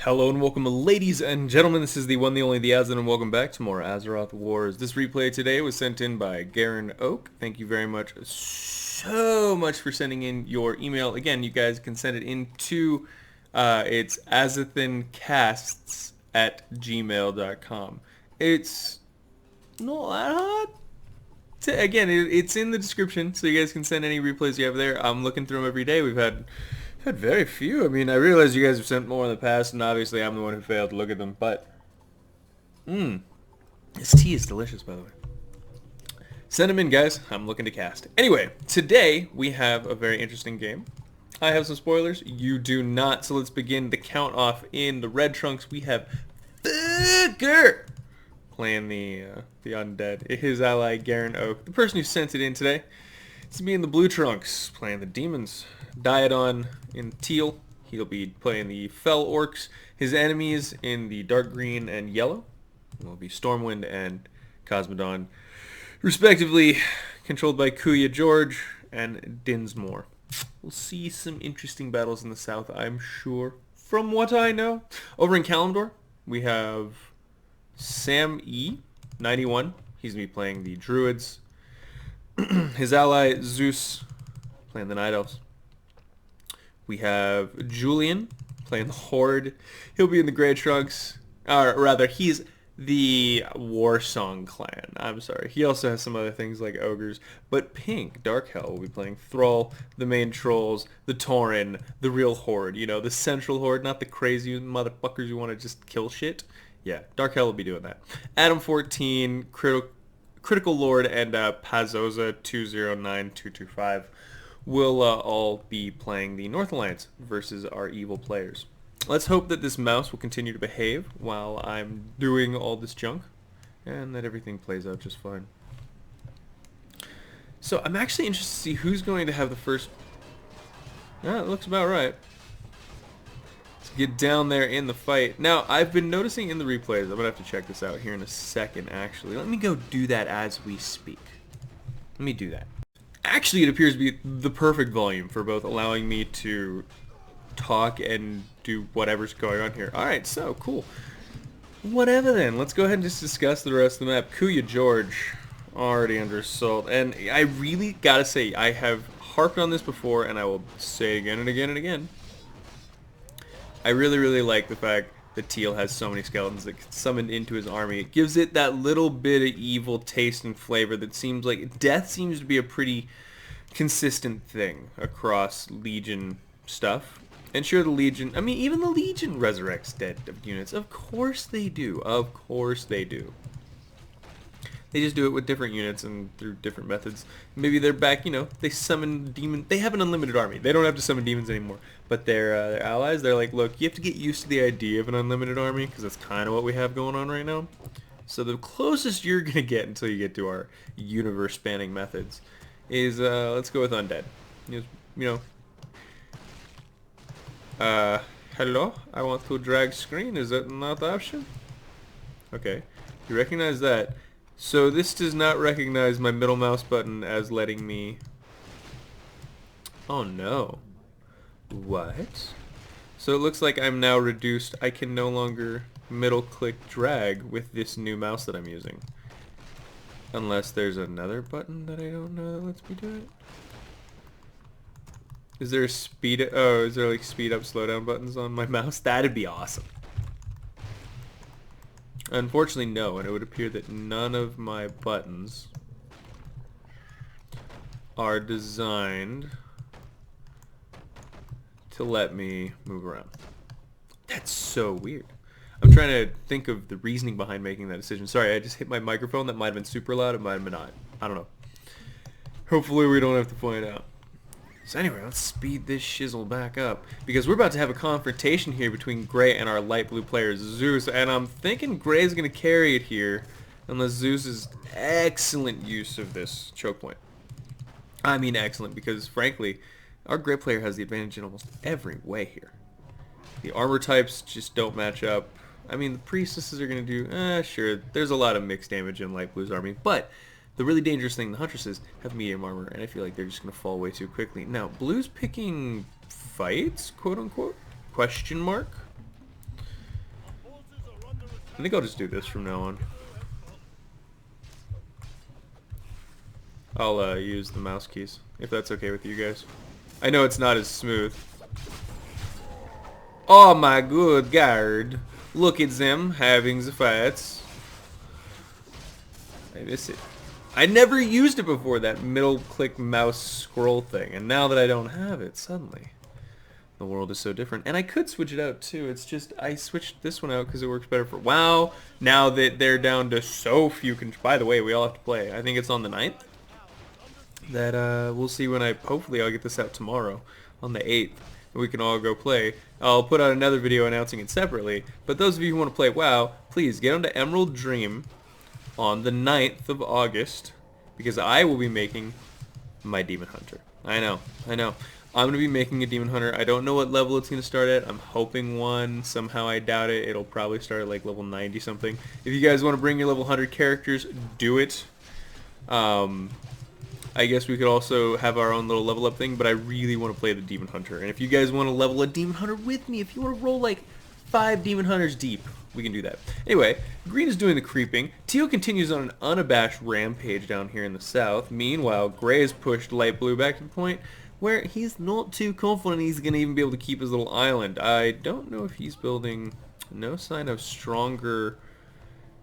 Hello and welcome, ladies and gentlemen. This is the one, the only, the Azothan, and welcome back to more Azeroth Wars. This replay today was sent in by Garen Oak. Thank you very much, so much for sending in your email. Again, you guys can send it in to, it's Azothancasts at gmail.com. It's not that hard. Again, it's in the description, so you guys can send any replays you have there. I'm looking through them every day. We've had very few. I mean, I realize you guys have sent more in the past, and obviously I'm the one who failed to look at them, but... This tea is delicious, by the way. Send them in, guys. I'm looking to cast. Anyway, today we have a very interesting game. I have some spoilers. You do not, so let's begin the count off. In the red trunks, we have Fucker playing the undead. His ally, Garen Oak, the person who sent it in today. It's me in the blue trunks, playing the demons. Diodon in teal. He'll be playing the fell orcs. His enemies in the dark green and yellow will be Stormwind and Cosmodon, respectively, controlled by Kuya George and Dinsmore. We'll see some interesting battles in the south, I'm sure, from what I know. Over in Kalimdor, we have Sam E, 91. He's going to be playing the Druids. His ally, Zeus, playing the Night Elves. We have Julian playing the Horde. He'll be in the Grey Trunks. Or rather, he's the Warsong clan. I'm sorry. He also has some other things like Ogres. But Pink, Dark Hell, will be playing Thrall, the main Trolls, the Tauren, the real Horde. You know, the central Horde, not the crazy motherfuckers who want to just kill shit. Yeah, Dark Hell will be doing that. Adam 14, Critical Lord, and Pazoza 209225 will all be playing the North Alliance versus our evil players. Let's hope that this mouse will continue to behave while I'm doing all this junk, and that everything plays out just fine. So I'm actually interested to see who's going to have the first... Yeah, it looks about right. Let's get down there in the fight. Now, I've been noticing in the replays, I'm going to have to check this out here in a second, actually. Let me go do that as we speak. Let me do that. Actually, it appears to be the perfect volume for both allowing me to talk and do whatever's going on here. Alright, so, cool. Whatever then. Let's go ahead and just discuss the rest of the map. Kuya George, already under assault. And I really gotta say, I have harped on this before, and I will say it again and again and again. I really like the fact that Teal has so many skeletons that get summoned into his army. It gives it that little bit of evil taste and flavor that seems like... Death seems to be a pretty consistent thing across Legion stuff. And sure, the Legion... I mean, even the Legion resurrects dead units. Of course they do. Of course they do. They just do it with different units and through different methods. Maybe they're back, you know, they summon demons. They have an unlimited army. They don't have to summon demons anymore. But their allies, they're like, look, you have to get used to the idea of an unlimited army, because that's kind of what we have going on right now. So the closest you're going to get until you get to our universe-spanning methods is, let's go with Undead. You know, hello? I want to drag screen. Is that not the option? Okay. You recognize that. So this does not recognize my middle mouse button as letting me... Oh no. What? So it looks like I'm now reduced. I can no longer middle click drag with this new mouse that I'm using. Unless there's another button that I don't know that lets me do it. Is there a speed... Oh, is there like speed up, slow down buttons on my mouse? That'd be awesome. Unfortunately, no, and it would appear that none of my buttons are designed to let me move around. That's so weird. I'm trying to think of the reasoning behind making that decision. Sorry, I just hit my microphone. That might have been super loud. It might have been not. I don't know. Hopefully we don't have to find out. So anyway, let's speed this shizzle back up, because we're about to have a confrontation here between Gray and our light blue player, Zeus, and I'm thinking Gray's going to carry it here, unless Zeus's excellent use of this choke point. I mean excellent, because frankly, our Gray player has the advantage in almost every way here. The armor types just don't match up. I mean, the priestesses are going to do, sure, there's a lot of mixed damage in light blue's army, but... The really dangerous thing, the Huntresses have medium armor, and I feel like they're just going to fall way too quickly. Now, Blue's picking fights, quote-unquote? Question mark? I think I'll just do this from now on. I'll use the mouse keys, if that's okay with you guys. I know it's not as smooth. Oh my good God. Look at them having the fights. I miss it. I never used it before, that middle click mouse scroll thing. And now that I don't have it, suddenly the world is so different. And I could switch it out too. It's just I switched this one out because it works better for WoW. Now that they're down to so few. By the way, we all have to play. I think it's on the 9th. That we'll see when hopefully I'll get this out tomorrow on the 8th. And we can all go play. I'll put out another video announcing it separately. But those of you who want to play WoW, please get onto Emerald Dream on the 9th of August, because I will be making my Demon Hunter. I know. I'm going to be making a Demon Hunter. I don't know what level it's going to start at. I'm hoping 1. Somehow I doubt it. It'll probably start at like level 90 something. If you guys want to bring your level 100 characters, do it. I guess we could also have our own little level up thing, but I really want to play the Demon Hunter. And if you guys want to level a Demon Hunter with me, if you want to roll like 5 Demon Hunters deep, we can do that. Anyway, green is doing the creeping. Teal continues on an unabashed rampage down here in the south. Meanwhile, gray has pushed light blue back to the point where he's not too confident he's going to even be able to keep his little island. I don't know if he's building... No sign of stronger...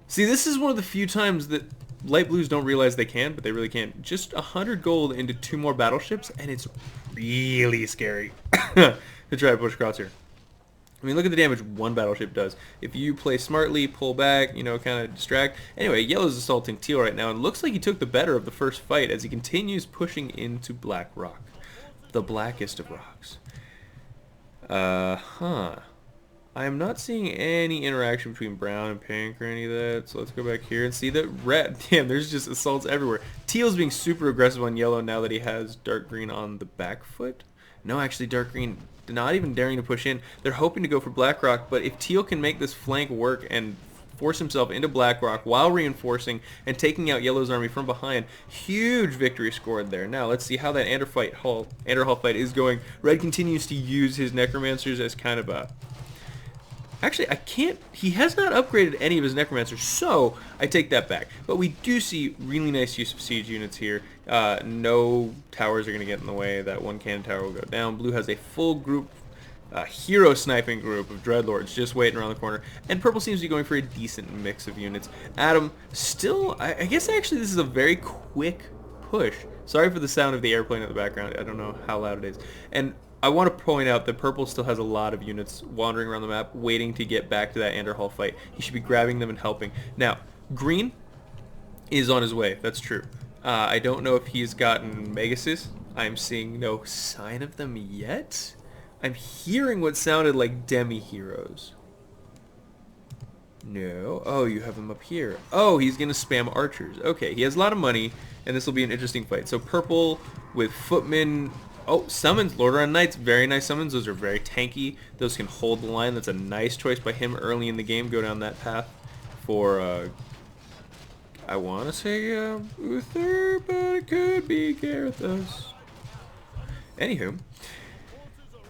See, this is one of the few times that light blues don't realize they can, but they really can't. Just 100 gold into 2 more battleships, and it's really scary to try to push across here. I mean, look at the damage 1 battleship does. If you play smartly, pull back, you know, kind of distract. Anyway, yellow's assaulting teal right now, and looks like he took the better of the first fight as he continues pushing into black rock. The blackest of rocks. I am not seeing any interaction between brown and pink or any of that, so let's go back here and see that red. Damn, there's just assaults everywhere. Teal's being super aggressive on yellow now that he has dark green on the back foot. No, actually, dark green not even daring to push in. They're hoping to go for Blackrock, but if Teal can make this flank work and force himself into Blackrock while reinforcing and taking out Yellow's army from behind, huge victory scored there. Now, let's see how that Anderhall fight is going. Red continues to use his Necromancers as kind of a... Actually, I can't... He has not upgraded any of his Necromancers, so I take that back. But we do see really nice use of siege units here. No towers are going to get in the way. That 1 cannon tower will go down. Blue has a full group, hero sniping group of Dreadlords just waiting around the corner. And purple seems to be going for a decent mix of units. Adam, still... I guess actually this is a very quick push. Sorry for the sound of the airplane in the background. I don't know how loud it is. And... I want to point out that purple still has a lot of units wandering around the map waiting to get back to that Anderhall fight. He should be grabbing them and helping. Now, green is on his way. That's true. I don't know if he's gotten Megasis. I'm seeing no sign of them yet. I'm hearing what sounded like demi-heroes. No. Oh, you have him up here. Oh, he's going to spam archers. Okay, he has a lot of money, and this will be an interesting fight. So purple with footmen... Oh, summons, Lord Around Knights, very nice summons. Those are very tanky. Those can hold the line. That's a nice choice by him early in the game. Go down that path for, I want to say Uther, but it could be Garethos. Anywho,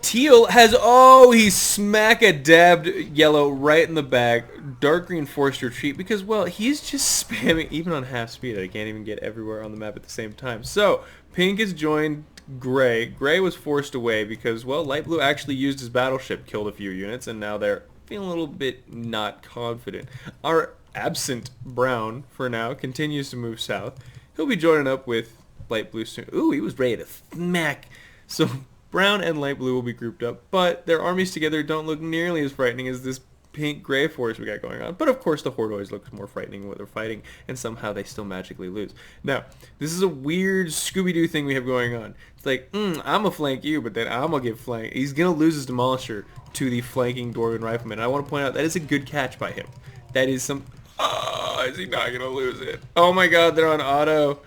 Teal has, oh, he smack-a-dabbed yellow right in the back. Dark green forced to retreat because, well, he's just spamming, even on half speed. I can't even get everywhere on the map at the same time. So, pink has joined gray. Gray was forced away because, well, light blue actually used his battleship, killed a few units, and now they're feeling a little bit not confident. Our absent brown, for now, continues to move south. He'll be joining up with light blue soon. Ooh, he was ready to smack. So brown and light blue will be grouped up, but their armies together don't look nearly as frightening as this pink-gray force we got going on. But of course the Horde always looks more frightening when they're fighting, and somehow they still magically lose. Now, this is a weird Scooby-Doo thing we have going on. It's like, I'm gonna flank you, but then I'm gonna get flanked. He's gonna lose his Demolisher to the flanking Dwarven Rifleman. And I want to point out that is a good catch by him. That is some... Oh, is he not gonna lose it? Oh my god, they're on auto.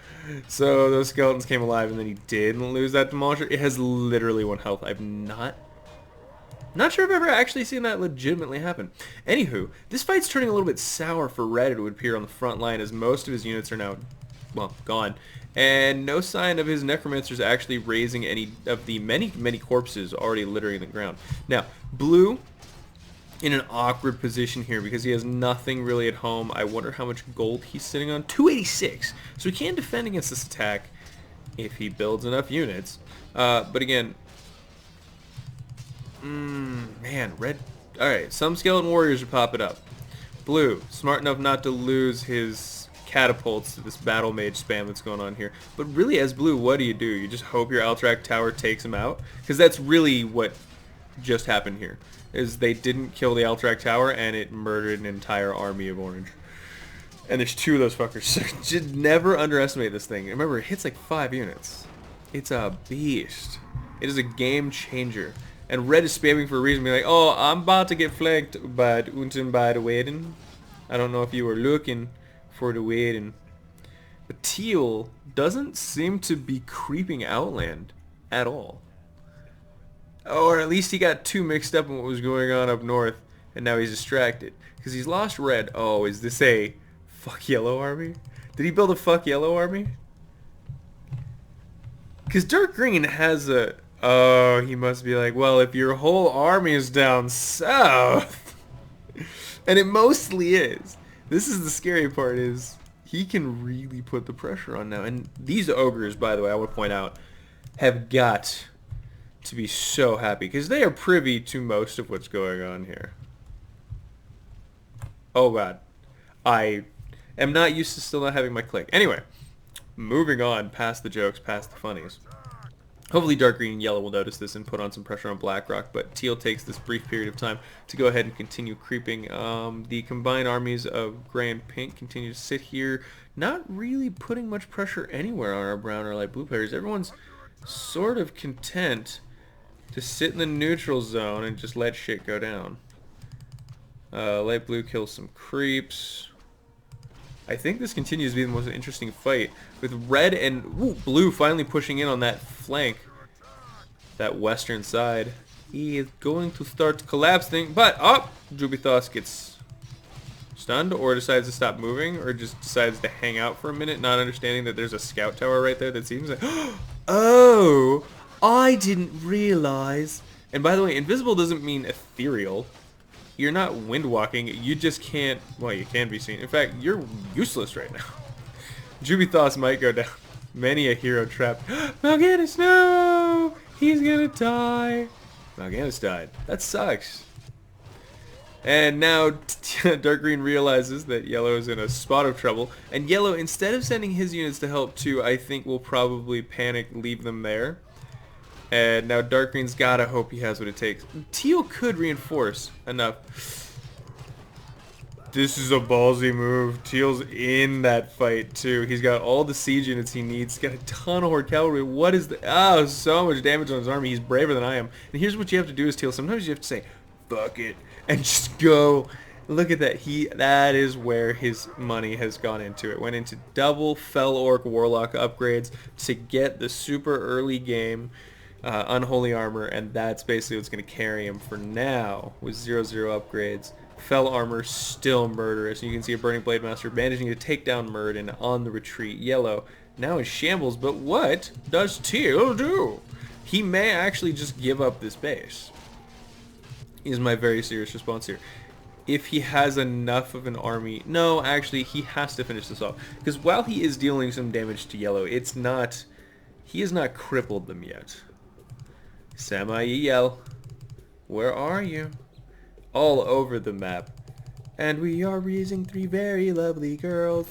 So those skeletons came alive, and then he didn't lose that Demolisher. It has literally 1 health. I've not sure if I've ever actually seen that legitimately happen. Anywho, this fight's turning a little bit sour for Red, it would appear, on the front line, as most of his units are now, well, gone. And no sign of his Necromancers actually raising any of the many, many corpses already littering the ground. Now, blue in an awkward position here because he has nothing really at home. I wonder how much gold he's sitting on. 286. So he can defend against this attack if he builds enough units. But again, man, red. All right, some skeleton warriors are popping up. Blue, smart enough not to lose his catapults to this battle mage spam that's going on here. But really, as blue, what do? You just hope your Alterac tower takes him out? Because that's really what just happened here. Is they didn't kill the Alterac tower and it murdered an entire army of orange. And there's 2 of those fuckers. So just never underestimate this thing. Remember, it hits like 5 units. It's a beast. It is a game changer. And red is spamming for a reason, being like, oh, I'm about to get flanked by unten by the Waden. I don't know if you were looking for the Waden. But teal doesn't seem to be creeping outland at all. Or at least he got too mixed up in what was going on up north, and now he's distracted. Because he's lost red. Oh, is this a fuck yellow army? Did he build a fuck yellow army? Because dark green has a... Oh, he must be like, well, if your whole army is down south... And it mostly is. This is the scary part, is he can really put the pressure on now. And these ogres, by the way, I would point out, have got to be so happy because they are privy to most of what's going on here. Oh god, I am not used to still not having my click. Anyway, moving on past the jokes, past the funnies. Hopefully dark green and yellow will notice this and put on some pressure on blackrock, but teal takes this brief period of time to go ahead and continue creeping. The combined armies of gray and pink continue to sit here, not really putting much pressure anywhere on our brown or light blue players. Everyone's sort of content to sit in the neutral zone and just let shit go down. Light blue kills some creeps. I think this continues to be the most interesting fight, with red and blue finally pushing in on that flank, that western side. He is going to start collapsing, but Jubithos gets stunned, or decides to stop moving, or just decides to hang out for a minute, not understanding that there's a scout tower right there that seems like, oh, I didn't realize. And by the way, invisible doesn't mean ethereal. You're not wind walking, you just can't, well, you can be seen. In fact, you're useless right now. Jubithos might go down. Many a hero trap. Mal'Ganis, no! He's gonna die. Mal'Ganis died. That sucks. And now dark green realizes that yellow is in a spot of trouble. And yellow, instead of sending his units to help too, I think will probably panic, leave them there. And now dark green's gotta hope he has what it takes. Teal could reinforce enough. This is a ballsy move. Teal's in that fight too. He's got all the siege units he needs. He's got a ton of horde cavalry. What is the... Oh, so much damage on his army. He's braver than I am. And here's what you have to do as Teal. Sometimes you have to say, fuck it, and just go. Look at that. That is where his money has gone into. It went into double Fel Orc Warlock upgrades to get the super early game Unholy Armor, and that's basically what's going to carry him for now with 0/0 upgrades. Fel Armor still murderous. You can see a Burning Blade Master managing to take down Murden on the retreat. Yellow now in shambles, but what does Teal do? He may actually just give up this base. Is my very serious response here. If he has enough of an army... No, actually, he has to finish this off. Because while he is dealing some damage to yellow, it's not... He has not crippled them yet. Samael, where are you? All over the map. And we are raising 3 very lovely girls.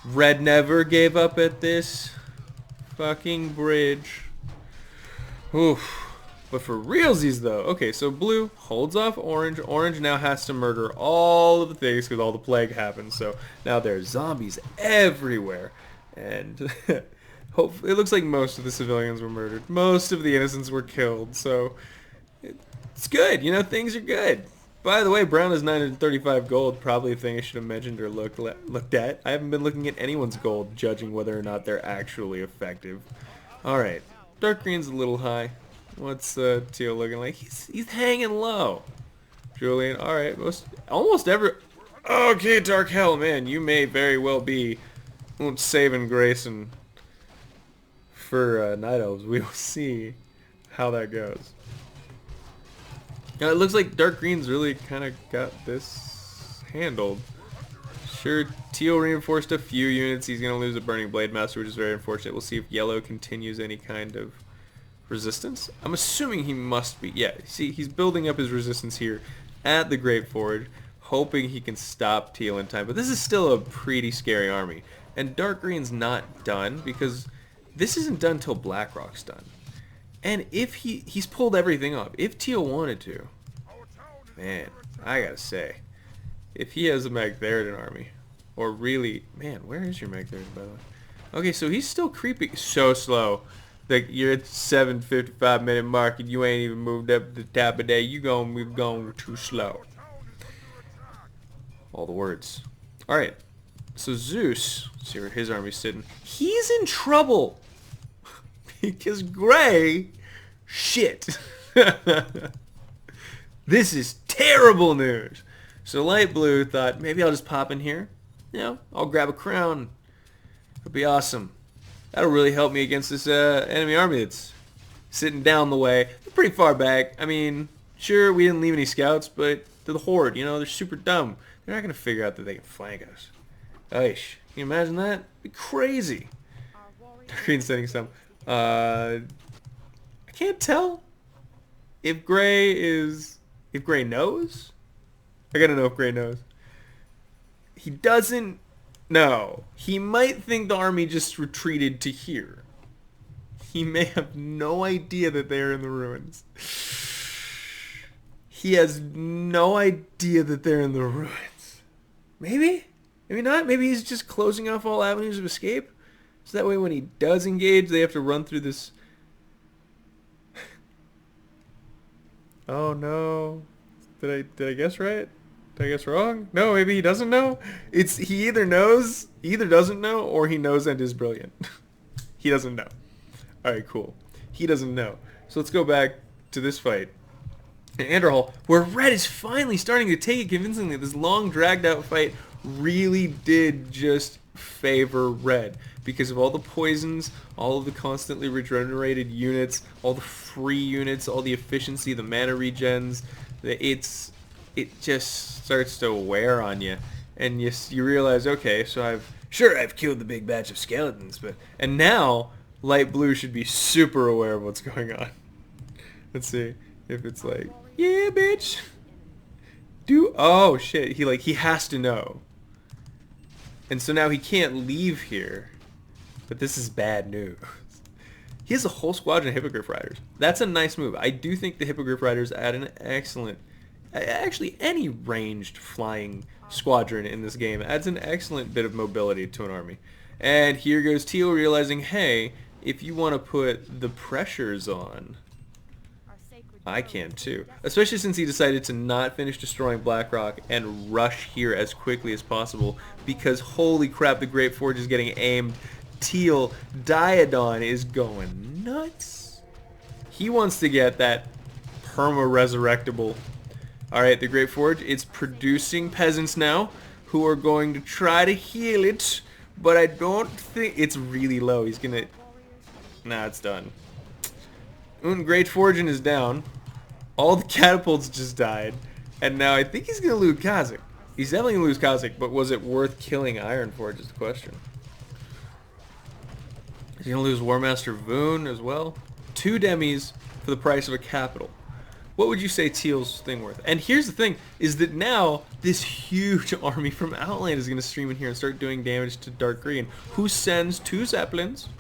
Red never gave up at this fucking bridge. Oof. But for realsies though, okay, so blue holds off orange. Orange now has to murder all of the things because all the plague happens. So now there's zombies everywhere. And hopefully, it looks like most of the civilians were murdered. Most of the innocents were killed. So it's good, you know, things are good. By the way, brown is 935 gold, probably a thing I should have mentioned or looked at. I haven't been looking at anyone's gold, judging whether or not they're actually effective. Alright, dark green's a little high. What's Teal looking like? He's hanging low. Julian, alright, almost every... Okay, Dark Hell, man, you may very well be saving Grayson for Night Elves. We will see how that goes. Yeah, it looks like dark green's really kind of got this handled. Sure, teal reinforced a few units. He's going to lose a Burning Blade Master, which is very unfortunate. We'll see if yellow continues any kind of resistance. I'm assuming he must be. Yeah, see, he's building up his resistance here at the Great Forge, hoping he can stop teal in time. But this is still a pretty scary army. And dark green's not done because this isn't done till Blackrock's done. And if he's pulled everything off, if teal wanted to, man, I gotta say, if he has a Magtheridon army, or really, man, where is your Magtheridon, by the way? Okay, so he's still creeping so slow. Like, you're at 7:55-minute mark and you ain't even moved up to the top of day. You going too slow. All the words. All right, so Zeus, let's see where his army's sitting. He's in trouble because Gray, shit. This is terrible news. So light blue thought, maybe I'll just pop in here. You know, I'll grab a crown. It'll be awesome. That'll really help me against this enemy army that's sitting down the way. They're pretty far back. I mean, sure, we didn't leave any scouts, but they're the Horde, you know, they're super dumb. They're not going to figure out that they can flank us. Aish, can you imagine that? It'd be crazy. Green sending some. I can't tell if Gray knows. I gotta know if Gray knows. He doesn't know. He might think the army just retreated to here. He may have no idea that they're in the ruins. He has no idea that they're in the ruins. Maybe? Maybe not. Maybe he's just closing off all avenues of escape. So that way when he does engage, they have to run through this... Oh no. Did I guess right? Did I guess wrong? No, maybe he doesn't know. He either knows, either doesn't know, or he knows and is brilliant. He doesn't know. Alright, cool. He doesn't know. So let's go back to this fight in Anderhall, where red is finally starting to take it convincingly. This long dragged out fight really did just favor red because of all the poisons, all of the constantly regenerated units, all the free units, all the efficiency, the mana regens. It just starts to wear on you, and you realize, okay, so I've killed the big batch of skeletons, and now light blue should be super aware of what's going on. Let's see if it's like, yeah, bitch. Oh shit, he has to know. And so now he can't leave here. But this is bad news. He has a whole squadron of Hippogriff Riders. That's a nice move. I do think the Hippogriff Riders add an excellent... Actually, any ranged flying squadron in this game adds an excellent bit of mobility to an army. And here goes Teal realizing, hey, if you want to put the pressures on, I can too. Especially since he decided to not finish destroying Blackrock and rush here as quickly as possible because holy crap, the Great Forge is getting aimed. Teal Diadon is going nuts. He wants to get that perma-resurrectable. Alright, the Great Forge, it's producing peasants now who are going to try to heal it, but I don't think... It's really low. He's gonna... Nah, it's done. Great Fortune is down. All the catapults just died. And now I think he's gonna lose Kha'Zix. He's definitely gonna lose Kha'Zix, but was it worth killing Ironforge is the question. Is he gonna lose Warmaster Voon as well? 2 demis for the price of a capital. What would you say Teal's thing worth? And here's the thing, is that now this huge army from Outland is gonna stream in here and start doing damage to Dark Green, who sends 2 Zeppelins.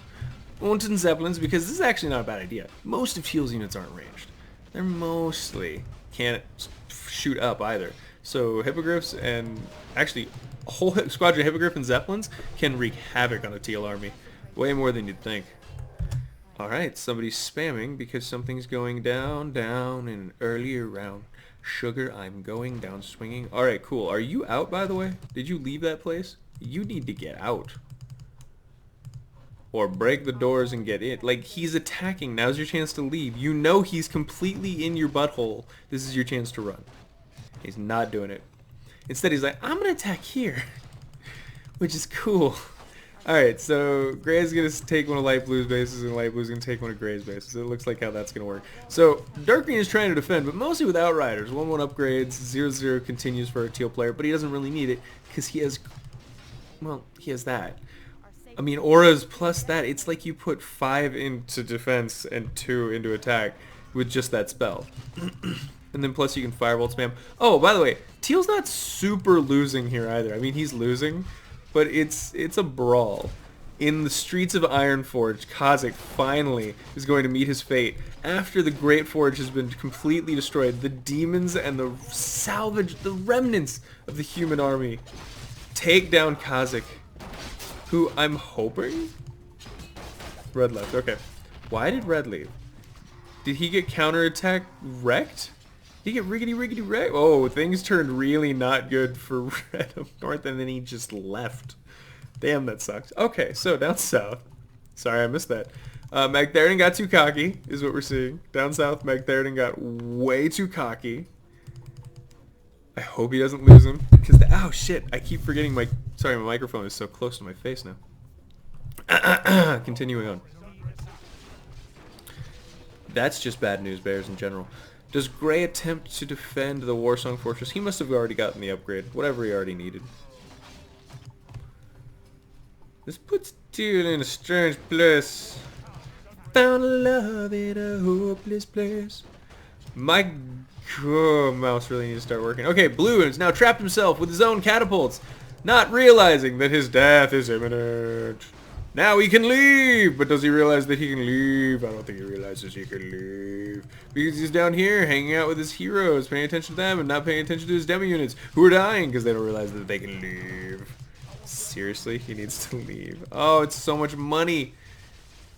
Unten Zeppelins, because this is actually not a bad idea. Most of Teal's units aren't ranged. They're mostly can't shoot up either. So Hippogriffs and actually a whole squadron of Hippogriff and Zeppelins can wreak havoc on a Teal army. Way more than you'd think. Alright, somebody's spamming because something's going down in an earlier round. Sugar, I'm going down swinging. Alright, cool. Are you out, by the way? Did you leave that place? You need to get out. Or break the doors and get in. Like, he's attacking. Now's your chance to leave. You know he's completely in your butthole. This is your chance to run. He's not doing it. Instead, he's like, I'm going to attack here. Which is cool. Alright, so Gray's going to take one of Light Blue's bases, and Light Blue's going to take one of Gray's bases. It looks like how that's going to work. So, Dark Green is trying to defend, but mostly with Outriders. 1-1 upgrades, 0-0 continues for a teal player, but he doesn't really need it, because he has... Well, he has that. I mean, auras plus that, it's like you put 5 into defense and 2 into attack with just that spell. And then plus you can Firebolt spam. Oh, by the way, Teal's not super losing here either. I mean, he's losing, but it's a brawl. In the streets of Ironforge, Kha'Zix finally is going to meet his fate. After the Great Forge has been completely destroyed, the demons and the the remnants of the human army take down Kha'Zix, who I'm hoping... Red left, okay. Why did Red leave? Did he get counterattack wrecked? Did he get riggedy wrecked? Oh, things turned really not good for Red up north, and then he just left. Damn, that sucks. Okay, so down south. Sorry, I missed that. Magtheridon got too cocky, is what we're seeing. Down south, Magtheridon got way too cocky. I hope he doesn't lose him. Because oh shit, I keep forgetting my... Sorry, my microphone is so close to my face now. Continuing on. That's just bad news bears in general. Does Gray attempt to defend the Warsong Fortress? He must have already gotten the upgrade. Whatever he already needed. This puts Teal in a strange place. Found love in a hopeless place. My mouse really needs to start working. Okay, Blue has now trapped himself with his own catapults, not realizing that his death is imminent. Now he can leave, but does he realize that he can leave? I don't think he realizes he can leave. Because he's down here hanging out with his heroes, paying attention to them and not paying attention to his demo units, who are dying because they don't realize that they can leave. Seriously? He needs to leave. Oh, it's so much money.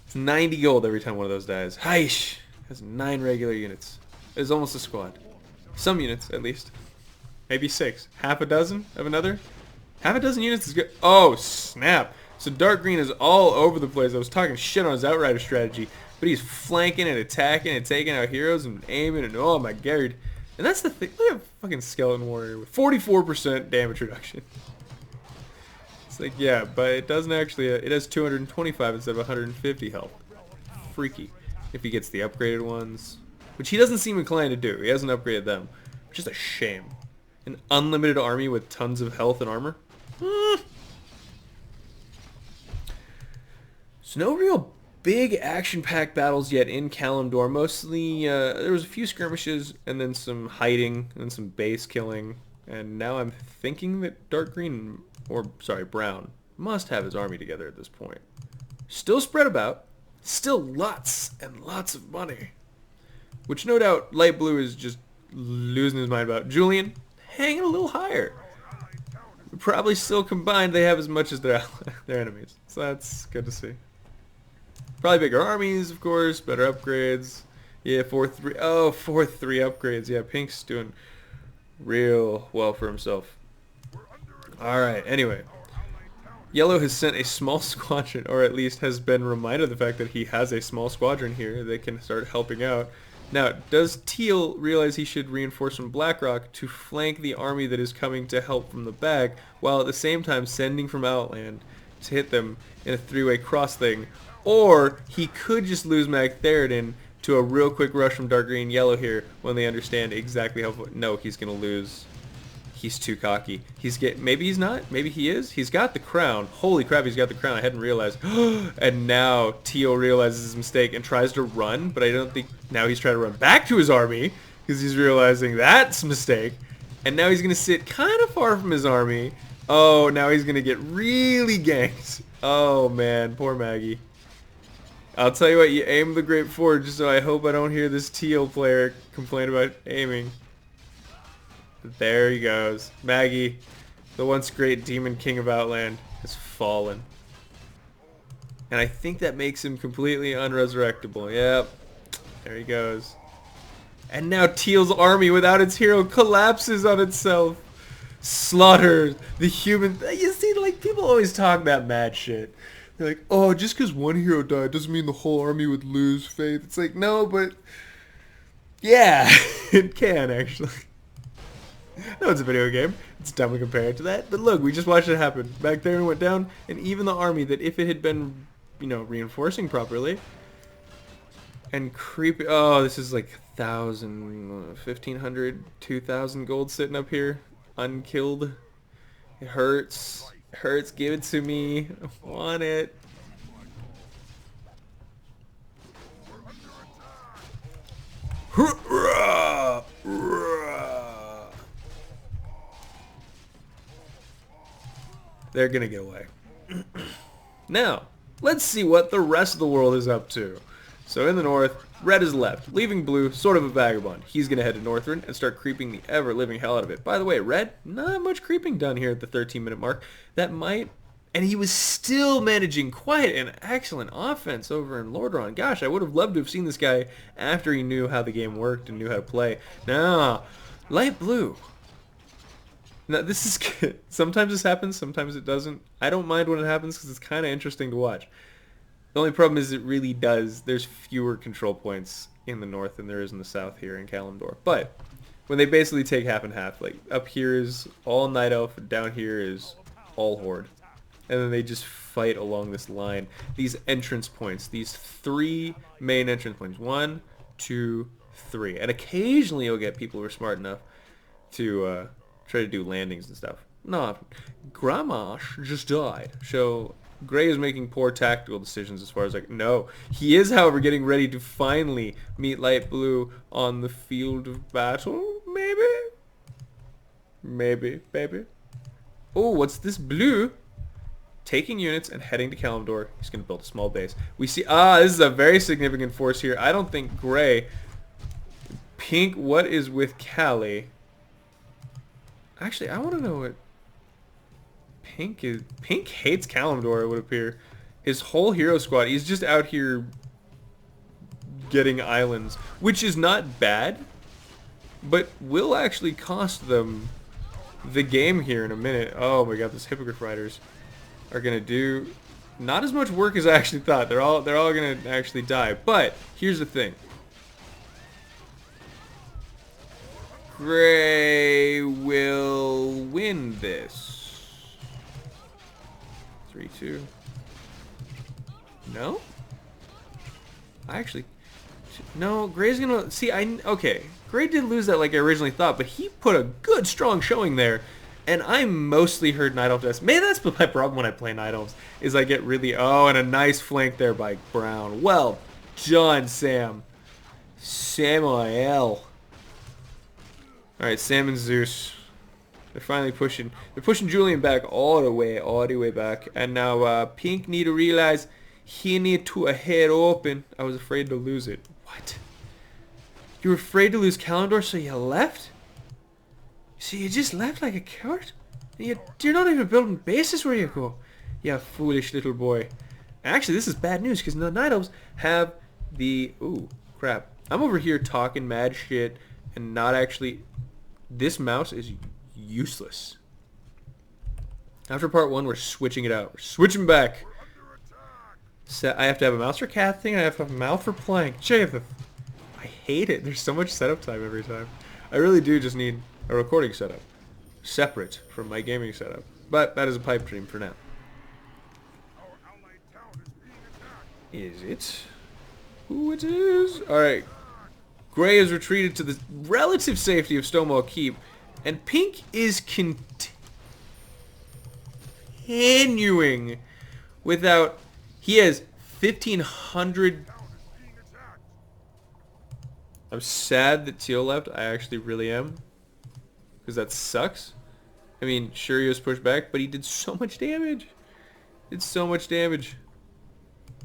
It's 90 gold every time one of those dies. Heish! Has 9 regular units. It's almost a squad. Some units, at least. Maybe 6. Half a dozen of another? Half a dozen units is good. Oh, snap. So Dark Green is all over the place. I was talking shit on his Outrider strategy, but he's flanking and attacking and taking out heroes and aiming and oh my god. And that's the thing. Look at fucking Skeleton Warrior with 44% damage reduction. It's like, yeah, but it doesn't actually, it has 225 instead of 150 health. Freaky. If he gets the upgraded ones, which he doesn't seem inclined to do. He hasn't upgraded them, which is a shame. An unlimited army with tons of health and armor? So no real big action-packed battles yet in Kalimdor. Mostly, there was a few skirmishes, and then some hiding, and some base killing. And now I'm thinking that Dark Green, or sorry, Brown, must have his army together at this point. Still spread about. Still lots and lots of money. Which no doubt Light Blue is just losing his mind about. Julian, hanging a little higher. Probably still combined they have as much as their enemies. So that's good to see. Probably bigger armies, of course, better upgrades. Yeah, 4-3. Oh, 4-3 upgrades. Yeah, Pink's doing real well for himself. Alright, anyway. Yellow has sent a small squadron, or at least has been reminded of the fact that he has a small squadron here that can start helping out. Now, does Teal realize he should reinforce from Blackrock to flank the army that is coming to help from the back, while at the same time sending from Outland to hit them in a 3-way cross thing? Or he could just lose Magtheridon to a real quick rush from Dark Green Yellow here when they understand exactly how... No, he's going to lose. He's too cocky. Maybe he's not. Maybe he is. He's got the crown. Holy crap, he's got the crown. I hadn't realized. And now Teal realizes his mistake and tries to run, but I don't think... Now he's trying to run back to his army because he's realizing that's a mistake. And now he's going to sit kind of far from his army. Oh, now he's going to get really ganked. Oh, man. Poor Maggie. I'll tell you what, you aim the Great Forge, so I hope I don't hear this Teal player complain about aiming. There he goes. Maggie, the once great Demon King of Outland, has fallen. And I think that makes him completely unresurrectable. Yep. There he goes. And now Teal's army, without its hero, collapses on itself. Slaughters the human... You see, like, people always talk that mad shit. They're like, oh, just because one hero died doesn't mean the whole army would lose faith. It's like, no, but... Yeah, it can, actually. No, it's a video game. It's dumb to compare it to that. But look, we just watched it happen. Back there and went down, and even the army that if it had been, you know, reinforcing properly and creepy. Oh, this is like 1,000, 1,500, 2,000 gold sitting up here, unkilled. It hurts. It hurts. Give it to me. I want it. They're gonna get away. Now, let's see what the rest of the world is up to. So in the north, red is left, leaving blue sort of a vagabond. He's gonna head to Northrend and start creeping the ever-living hell out of it. By the way, red, not much creeping done here at the 13-minute mark. That might... And he was still managing quite an excellent offense over in Lordran. Gosh, I would have loved to have seen this guy after he knew how the game worked and knew how to play. Now, light blue. Now, this is good. Sometimes this happens, sometimes it doesn't. I don't mind when it happens because it's kind of interesting to watch. The only problem is it really does. There's fewer control points in the north than there is in the south here in Kalimdor. But when they basically take half and half, like up here is all Night Elf, and down here is all Horde. And then they just fight along this line. These entrance points, these 3 main entrance points. 1, 2, 3. And occasionally you'll get people who are smart enough to try to do landings and stuff. No, Gramash just died. So Gray is making poor tactical decisions as far as like, no. He is, however, getting ready to finally meet light blue on the field of battle. Maybe? Maybe, baby. Oh, what's this blue? Taking units and heading to Kalimdor. He's going to build a small base. We see, this is a very significant force here. I don't think Gray... Pink, what is with Kali? Actually, I want to know what Pink is. Pink hates Kalimdor, it would appear. His whole hero squad, he's just out here getting islands, which is not bad, but will actually cost them the game here in a minute. Oh my god, those Hippogriff Riders are gonna do not as much work as I actually thought. They're all gonna actually die. But here's the thing. Gray will win this. 3-2. No? No, Gray's gonna... See, okay. Gray did lose that like I originally thought, but he put a good, strong showing there. And I mostly heard Night Elf deaths. Maybe that's my problem when I play Night Elves, is I get really... Oh, and a nice flank there by Brown. Well done, Sam. Samuel. Alright, Sam and Zeus. They're finally pushing... They're pushing Julian back all the way back. And now Pink need to realize he need to head open. I was afraid to lose it. What? You were afraid to lose Kalimdor, so you left? So you just left like a coward? You're not even building bases where you go. You foolish little boy. Actually, this is bad news because the Night Elves have the... Ooh, crap. I'm over here talking mad shit and not actually... This mouse is useless. After part 1, we're switching it out. We're switching back. So I have to have a mouse for casting. I have to have a mouth for playing. I hate it. There's so much setup time every time. I really do just need a recording setup. Separate from my gaming setup. But that is a pipe dream for now. Is it? Who it is? Alright. Gray has retreated to the relative safety of Stonewall Keep. And Pink is continuing without... He has 1,500... I'm sad that Teal left. I actually really am. Because that sucks. I mean, sure he was pushed back, but he did so much damage. Did so much damage.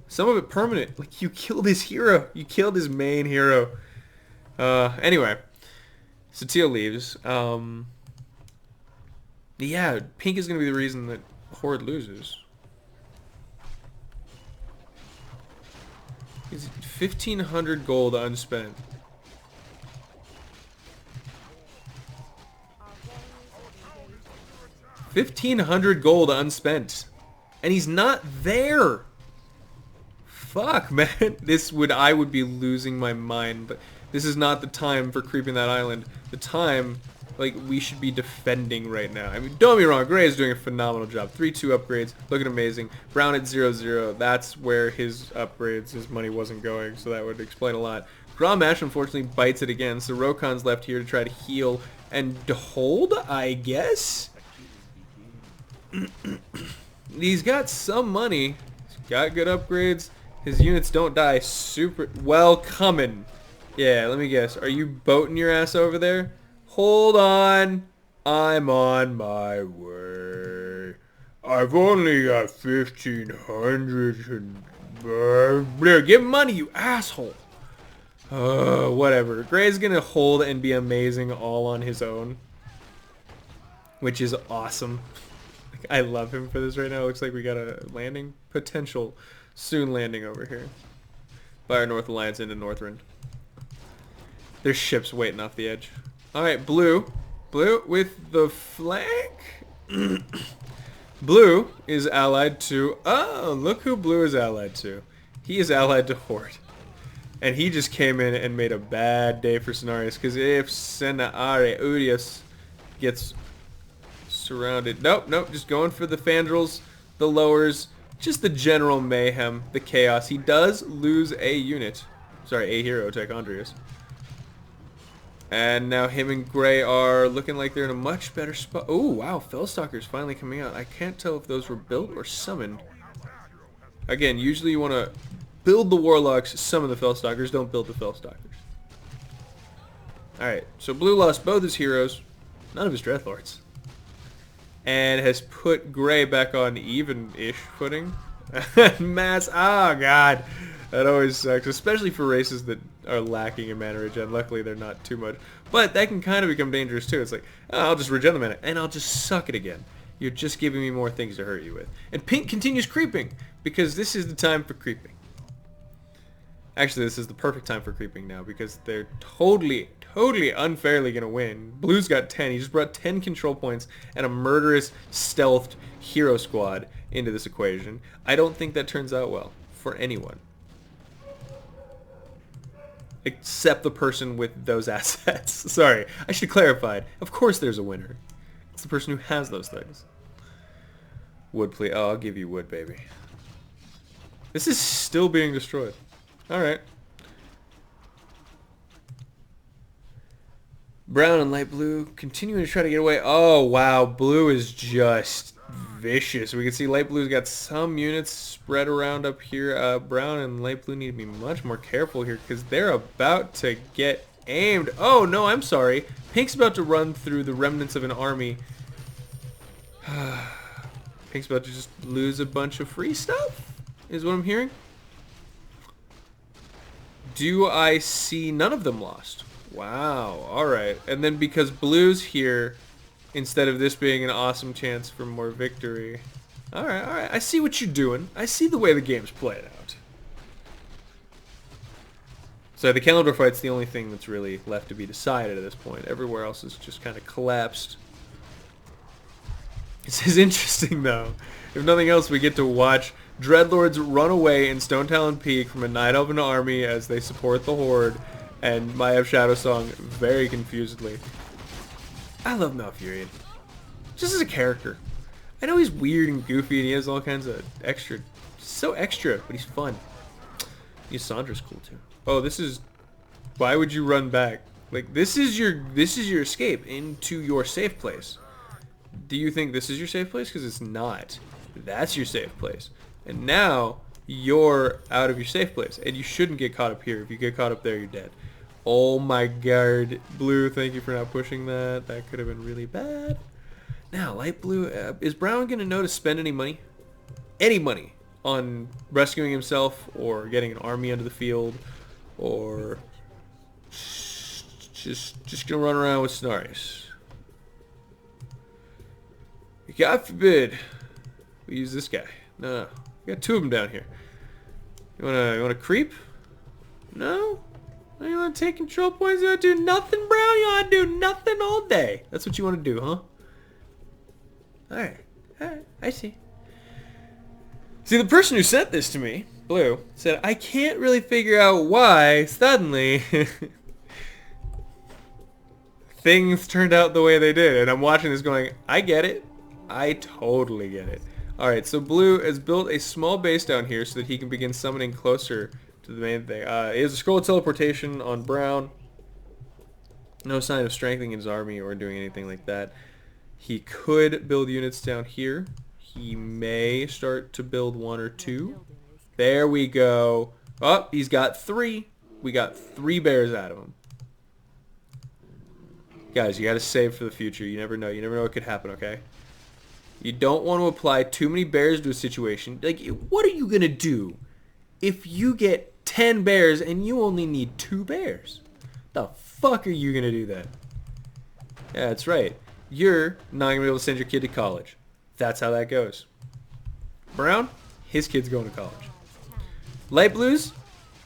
Some of it permanent. Like, you killed his hero. You killed his main hero. Anyway. So Teal leaves. Yeah, Pink is going to be the reason that Horde loses. He's 1,500 gold unspent. $1,500 gold unspent. And he's not there. Fuck, man. I would be losing my mind, but this is not the time for creeping that island. The time Like, we should be defending right now. I mean, don't get me wrong, Gray is doing a phenomenal job. 3-2 upgrades, looking amazing. Brown at 0-0, that's where his upgrades, his money wasn't going, so that would explain a lot. Grommash, unfortunately, bites it again, so Rokon's left here to try to heal and hold, I guess? He's got some money. He's got good upgrades. His units don't die super well coming. Yeah, let me guess. Are you boating your ass over there? Hold on. I'm on my way. I've only got 1,500 and... Give money, you asshole. Whatever. Gray's gonna hold and be amazing all on his own. Which is awesome. I love him for this right now. Looks like we got a landing potential soon landing over here. By our North Alliance into Northrend. There's ships waiting off the edge. Alright, blue. Blue with the flank. Blue is allied to... Oh, look who blue is allied to. He is allied to Horde. And he just came in and made a bad day for Cenarius. Because if Cenare Udius gets surrounded... Nope. Just going for the Fandrels, the lowers, just the general mayhem, the chaos. He does lose a unit. Sorry, a hero, Tichondrius. And now him and Gray are looking like they're in a much better spot. Oh, wow, Fellstalkers finally coming out. I can't tell if those were built or summoned. Again, usually you want to build the Warlocks, summon the Fellstalkers, don't build the Fellstalkers. Alright, so blue lost both his heroes, none of his Dreadlords. And has put Gray back on even-ish footing. Mass, oh god. That always sucks, especially for races that are lacking in mana regen. Luckily, they're not too much. But that can kind of become dangerous, too. It's like, oh, I'll just regen the mana, and I'll just suck it again. You're just giving me more things to hurt you with. And pink continues creeping, because this is the time for creeping. Actually, this is the perfect time for creeping now, because they're totally unfairly going to win. Blue's got 10. He just brought 10 control points and a murderous, stealthed hero squad into this equation. I don't think that turns out well for anyone. Except the person with those assets. Sorry, I should have clarified. Of course there's a winner. It's the person who has those things. Wood, please. Oh, I'll give you wood, baby. This is still being destroyed. Alright. Brown and light blue continuing to try to get away. Oh, wow. Blue is just vicious. We can see light blue's got some units spread around up here. Brown and light blue need to be much more careful here because they're about to get aimed. Oh, no, I'm sorry. Pink's about to run through the remnants of an army. Pink's about to just lose a bunch of free stuff, is what I'm hearing. Do I see none of them lost? Wow, alright. And then because blue's here, instead of this being an awesome chance for more victory. Alright. I see what you're doing. I see the way the game's played out. So the calendar fight's the only thing that's really left to be decided at this point. Everywhere else is just kind of collapsed. This is interesting, though. If nothing else, we get to watch Dreadlords run away in Stone Talon Peak from a Night Elven army as they support the Horde, and Maiev Shadowsong very confusedly. I love Malfurion. Just as a character. I know he's weird and goofy and he has all kinds of extra... So extra, but he's fun. Ysandra's cool too. Oh, this is... Why would you run back? Like, this is your escape into your safe place. Do you think this is your safe place? Because it's not. That's your safe place. And now, you're out of your safe place. And you shouldn't get caught up here. If you get caught up there, you're dead. Oh my god. Blue, thank you for not pushing that. That could have been really bad. Now, light blue, is Brown going to know to spend any money? Any money on rescuing himself or getting an army onto the field or just going to run around with Cenarius? God forbid we use this guy. No. We got two of them down here. You wanna creep? No? You wanna take control points? You wanna do nothing, Brown? You wanna do nothing all day? That's what you wanna do, huh? Alright, I see. See, the person who sent this to me, Blue, said, I can't really figure out why, suddenly, things turned out the way they did. And I'm watching this going, I get it. I totally get it. Alright, so Blue has built a small base down here so that he can begin summoning closer to the main thing. He has a scroll of teleportation on Brown. No sign of strengthening his army or doing anything like that. He could build units down here. He may start to build 1 or 2. There we go. Oh, he's got 3. We got 3 bears out of him. Guys, you got to save for the future. You never know. You never know what could happen, okay? You don't want to apply too many bears to a situation. Like, what are you going to do if you get 10 bears and you only need 2 bears? The fuck are you going to do that? Yeah, that's right. You're not going to be able to send your kid to college. That's how that goes. Brown, his kid's going to college. Light Blues,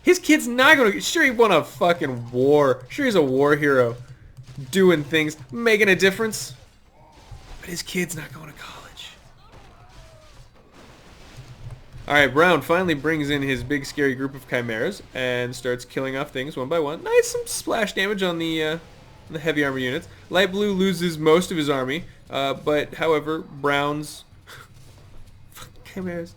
his kid's not going to... Sure, he won a fucking war. Sure, he's a war hero. Doing things, making a difference. But his kid's not going to college. Alright, Brown finally brings in his big scary group of chimeras and starts killing off things one by one. Nice, some splash damage on the heavy armor units. Light Blue loses most of his army, but however, Brown's chimeras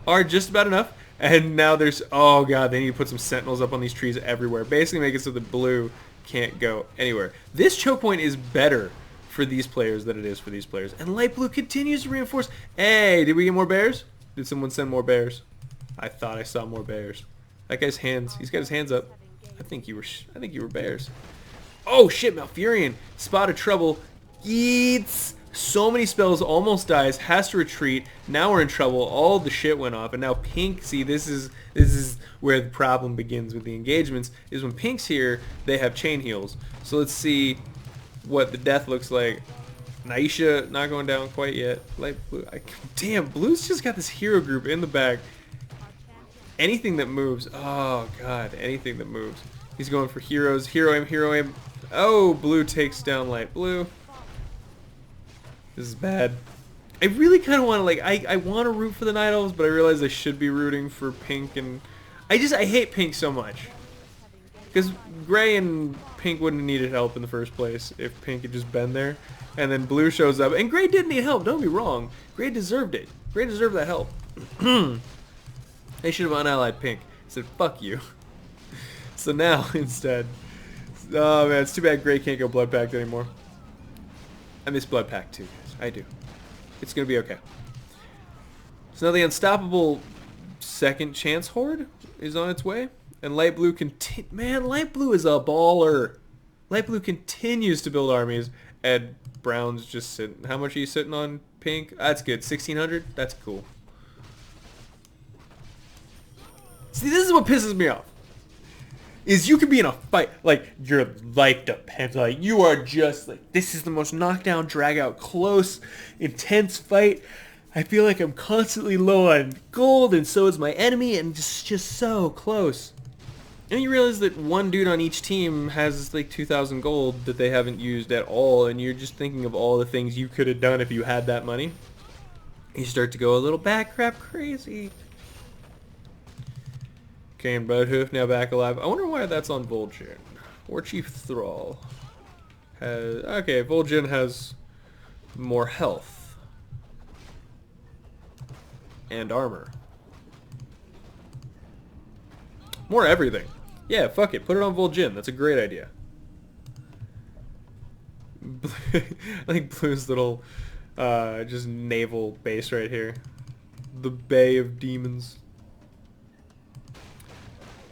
are just about enough. And now there's, oh god, they need to put some sentinels up on these trees everywhere. Basically make it so that Blue can't go anywhere. This choke point is better for these players than it is for these players. And Light Blue continues to reinforce. Hey, did we get more bears? Did someone send more bears? I thought I saw more bears. That guy's hands, he's got his hands up. I think you were bears. Oh shit, Malfurion, spot of trouble. Yeets. So many spells, almost dies, has to retreat. Now we're in trouble. All the shit went off, and now Pink. See, this is where the problem begins with the engagements. Is when Pink's here, they have chain heals. So let's see what the death looks like. Naisha not going down quite yet. Light Blue. Damn, Blue's just got this hero group in the back. Anything that moves. Oh god, anything that moves. He's going for heroes. Hero aim, hero aim. Oh, Blue takes down Light Blue. This is bad. I really kind of want to, like, I want to root for the Night Elves, but I realize I should be rooting for Pink, and I hate Pink so much. Because Gray and Pink wouldn't have needed help in the first place if Pink had just been there. And then Blue shows up, and Gray did need help, don't be wrong. Gray deserved it. Gray deserved that help. They should have unallied Pink. Said, fuck you. So now, instead, oh man, it's too bad Gray can't go Blood Pact anymore. I miss Blood Pact too. I do. It's gonna be okay. So now the unstoppable second chance horde is on its way, and Light Blue man, Light Blue is a baller. Light Blue continues to build armies, and Brown's just sitting. How much are you sitting on Pink? That's good. 1,600. That's cool. See, this is what pisses me off. Is you can be in a fight, like, your life depends, like, you are just, like, this is the most knockdown, drag out, close, intense fight. I feel like I'm constantly low on gold, and so is my enemy, and just so close. And you realize that one dude on each team has, like, 2,000 gold that they haven't used at all, and you're just thinking of all the things you could have done if you had that money. You start to go a little back crap crazy. Okay, and Bloodhoof now back alive. I wonder why that's on Vol'jin. War Chief Thrall has... Okay, Vol'jin has more health. And armor. More everything. Yeah, fuck it. Put it on Vol'jin. That's a great idea. I think Blue's little just naval base right here. The Bay of Demons.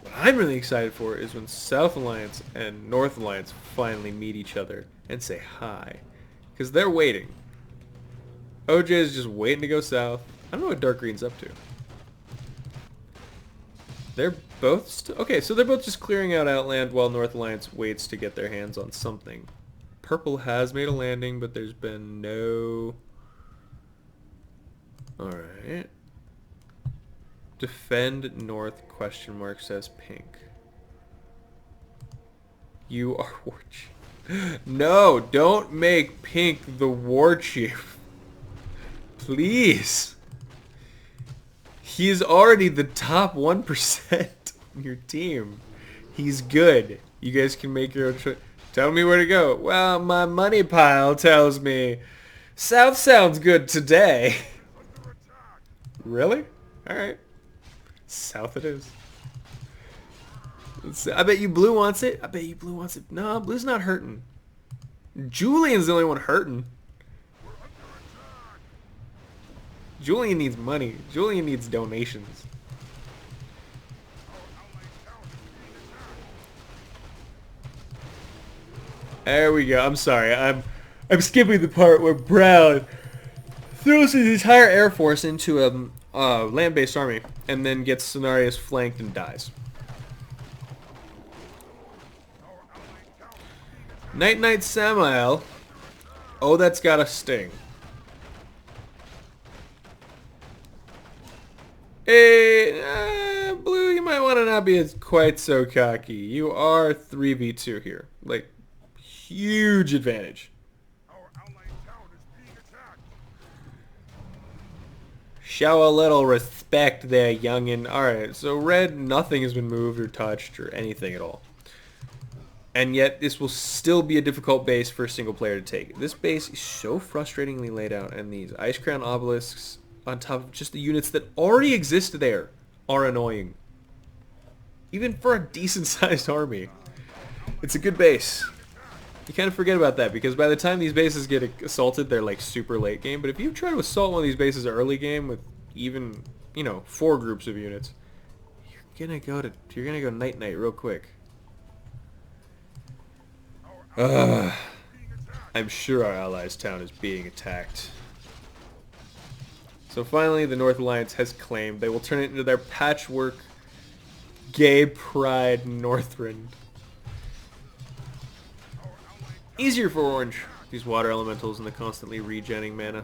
What I'm really excited for is when South Alliance and North Alliance finally meet each other and say hi. Because they're waiting. OJ is just waiting to go south. I don't know what Dark Green's up to. They're both... Okay, so they're both just clearing out Outland while North Alliance waits to get their hands on something. Purple has made a landing, but there's been no... Alright. Defend North, question mark, says Pink. You are War Chief. No, don't make Pink the War Chief. Please. He's already the top 1% in your team. He's good. You guys can make your own choice. Tell me where to go. Well, my money pile tells me south sounds good today. Really? Alright. South it is. I bet you blue wants it. I bet you blue wants it. No, blue's not hurting. Julian's the only one hurting. Julian needs money. Julian needs donations. There we go. I'm sorry. I'm skipping the part where Brown throws his entire air force into a land-based army and then gets Cenarius flanked and dies. Night Night Samael. Oh, that's got a sting. Hey, Blue, you might want to not be quite so cocky. You are 3v2 here. Like, huge advantage. Show a little respect there, youngin'. Alright, so red, nothing has been moved or touched or anything at all. And yet, this will still be a difficult base for a single player to take. This base is so frustratingly laid out, and these Ice Crown obelisks on top of just the units that already exist there are annoying. Even for a decent-sized army. It's a good base. You kind of forget about that, because by the time these bases get assaulted, they're like super late game. But if you try to assault one of these bases early game with even, you know, 4 groups of units, you're gonna go night-night real quick. I'm sure our allies' town is being attacked. So finally, the North Alliance has claimed they will turn it into their patchwork, gay pride Northrend. Easier for Orange, these water elementals and the constantly regenning mana.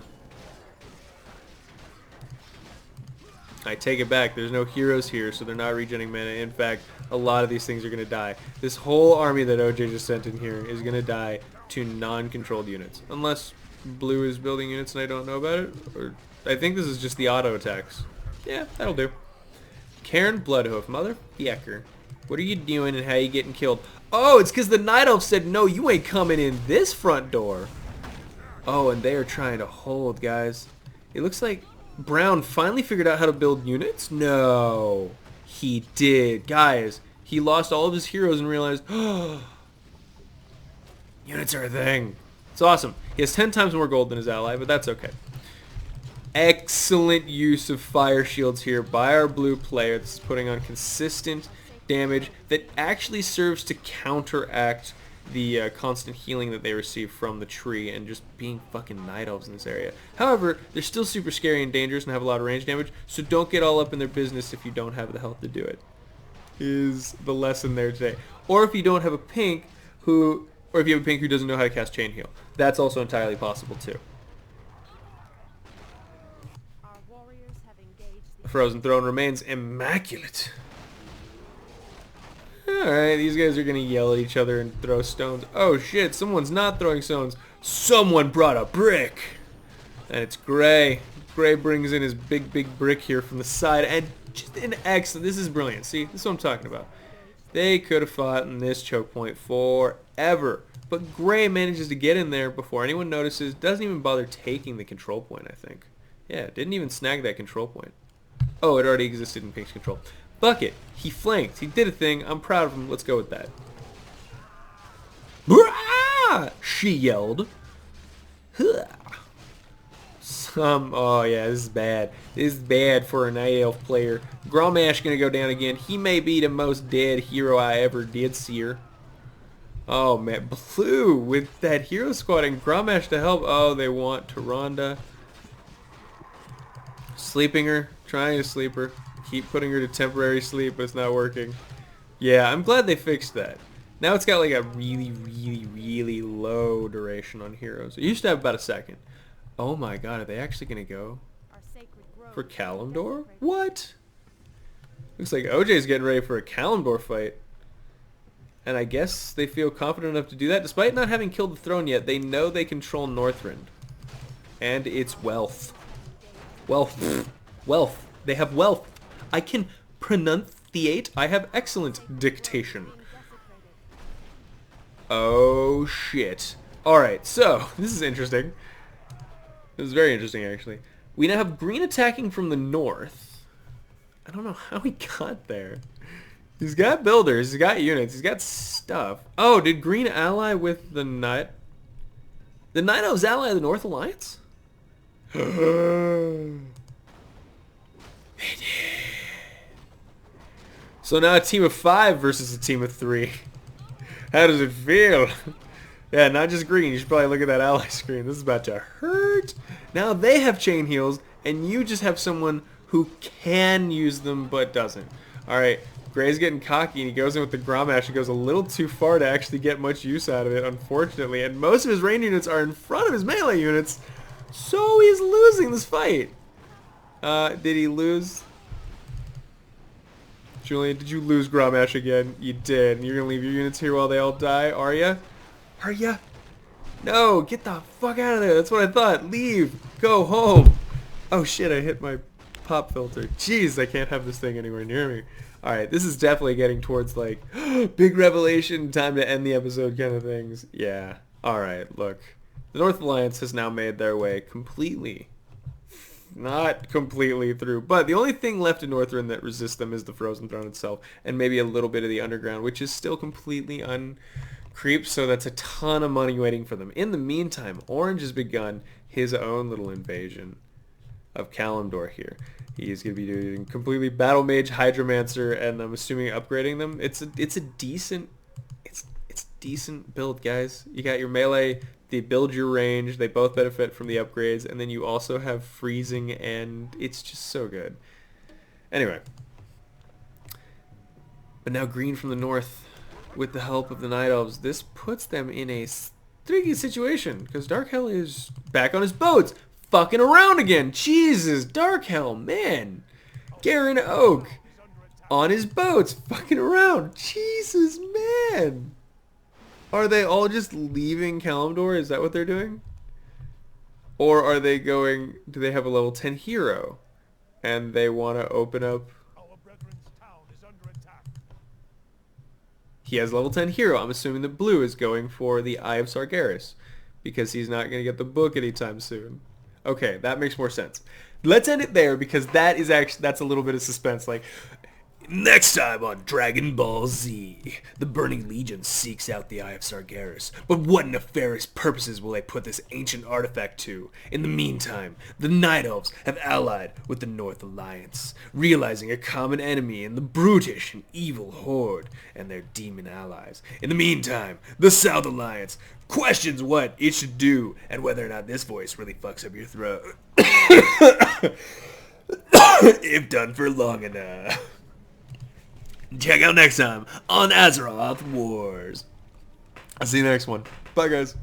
I take it back, there's no heroes here, so they're not regenning mana. In fact, a lot of these things are going to die. This whole army that OJ just sent in here is going to die to non-controlled units. Unless Blue is building units and I don't know about it. Or I think this is just the auto attacks. Yeah, that'll do. Karen Bloodhoof, mother yucker. What are you doing and how are you getting killed? Oh, it's because the Night Elf said, no, you ain't coming in this front door. Oh, and they are trying to hold, guys. It looks like Brown finally figured out how to build units? No, he did. Guys, he lost all of his heroes and realized, oh, units are a thing. It's awesome. He has 10 times more gold than his ally, but that's okay. Excellent use of fire shields here by our blue player. This is putting on consistent damage that actually serves to counteract the constant healing that they receive from the tree and just being fucking night elves in this area. However, they're still super scary and dangerous and have a lot of range damage, so don't get all up in their business if you don't have the health to do it. Is the lesson there today. Or if you don't have a pink who, or if you have a pink who doesn't know how to cast Chain Heal. That's also entirely possible too. The Frozen Throne remains immaculate. Alright, these guys are going to yell at each other and throw stones. Oh shit, someone's not throwing stones. Someone brought a brick. And it's Gray. Gray brings in his big brick here from the side. And just an excellent, this is brilliant. See, this is what I'm talking about. They could have fought in this choke point forever. But Gray manages to get in there before anyone notices. Doesn't even bother taking the control point, I think. Yeah, didn't even snag that control point. Oh, it already existed in Pink's control. Bucket. He flanked. He did a thing. I'm proud of him. Let's go with that. Brah! She yelled. Oh yeah, this is bad. This is bad for an AF player. Grommash gonna go down again. He may be the most dead hero I ever did see her. Oh man, Blue with that hero squad and Grommash to help. Oh, they want Tyrande. Sleeping her. Trying to sleep her. Keep putting her to temporary sleep, but it's not working. Yeah, I'm glad they fixed that. Now it's got like a really low duration on heroes. It used to have about a second. Oh my god, are they actually going to go for Kalimdor? What? Looks like OJ's getting ready for a Kalimdor fight. And I guess they feel confident enough to do that. Despite not having killed the throne yet, they know they control Northrend. And it's wealth. Wealth. Wealth. They have wealth. I can pronunciate. I have excellent dictation. Oh, shit. Alright, so, this is interesting. This is very interesting, actually. We now have green attacking from the north. I don't know how he got there. He's got builders, he's got units, he's got stuff. Oh, did green ally with the Night? The Night Elves ally the North Alliance? They did. So now a team of 5 versus a team of 3. How does it feel? Yeah, not just green. You should probably look at that ally screen. This is about to hurt. Now they have chain heals, and you just have someone who can use them but doesn't. Alright, Gray's getting cocky, and he goes in with the Grommash and goes a little too far to actually get much use out of it, unfortunately. And most of his range units are in front of his melee units, so he's losing this fight. Did he lose? Julian, did you lose Grommash again? You did. You're gonna leave your units here while they all die, are ya? Are ya? No, get the fuck out of there. That's what I thought. Leave. Go home. Oh shit, I hit my pop filter. Jeez, I can't have this thing anywhere near me. Alright, this is definitely getting towards like, big revelation, time to end the episode kind of things. Yeah. Alright, look. The North Alliance has now made their way completely. Not completely through, but the only thing left in Northrend that resists them is the Frozen Throne itself, and maybe a little bit of the Underground, which is still completely uncreeped, so that's a ton of money waiting for them. In the meantime, Orange has begun his own little invasion of Kalimdor here. He's going to be doing completely Battle Mage, Hydromancer, and I'm assuming upgrading them. It's a decent build, guys. You got your melee, they build your range, they both benefit from the upgrades, and then you also have freezing, and it's just so good. Anyway. But now green from the north, with the help of the Night Elves, this puts them in a tricky situation, because Darkhel is back on his boats, fucking around again. Jesus, Darkhel, man. Garen Oak, on his boats, fucking around. Jesus, man. Are they all just leaving Kalimdor? Is that what they're doing? Or are they going... Do they have a level 10 hero? And they want to open up... He has level 10 hero. I'm assuming that Blue is going for the Eye of Sargeras. Because he's not going to get the book anytime soon. Okay, that makes more sense. Let's end it there because that is actually... That's a little bit of suspense. Like... Next time on Dragon Ball Z, the Burning Legion seeks out the Eye of Sargeras. But what nefarious purposes will they put this ancient artifact to? In the meantime, the Night Elves have allied with the North Alliance, realizing a common enemy in the brutish and evil Horde and their demon allies. In the meantime, the South Alliance questions what it should do and whether or not this voice really fucks up your throat. If done for long enough. Check out next time on Azeroth Wars. I'll see you next one. Bye, guys.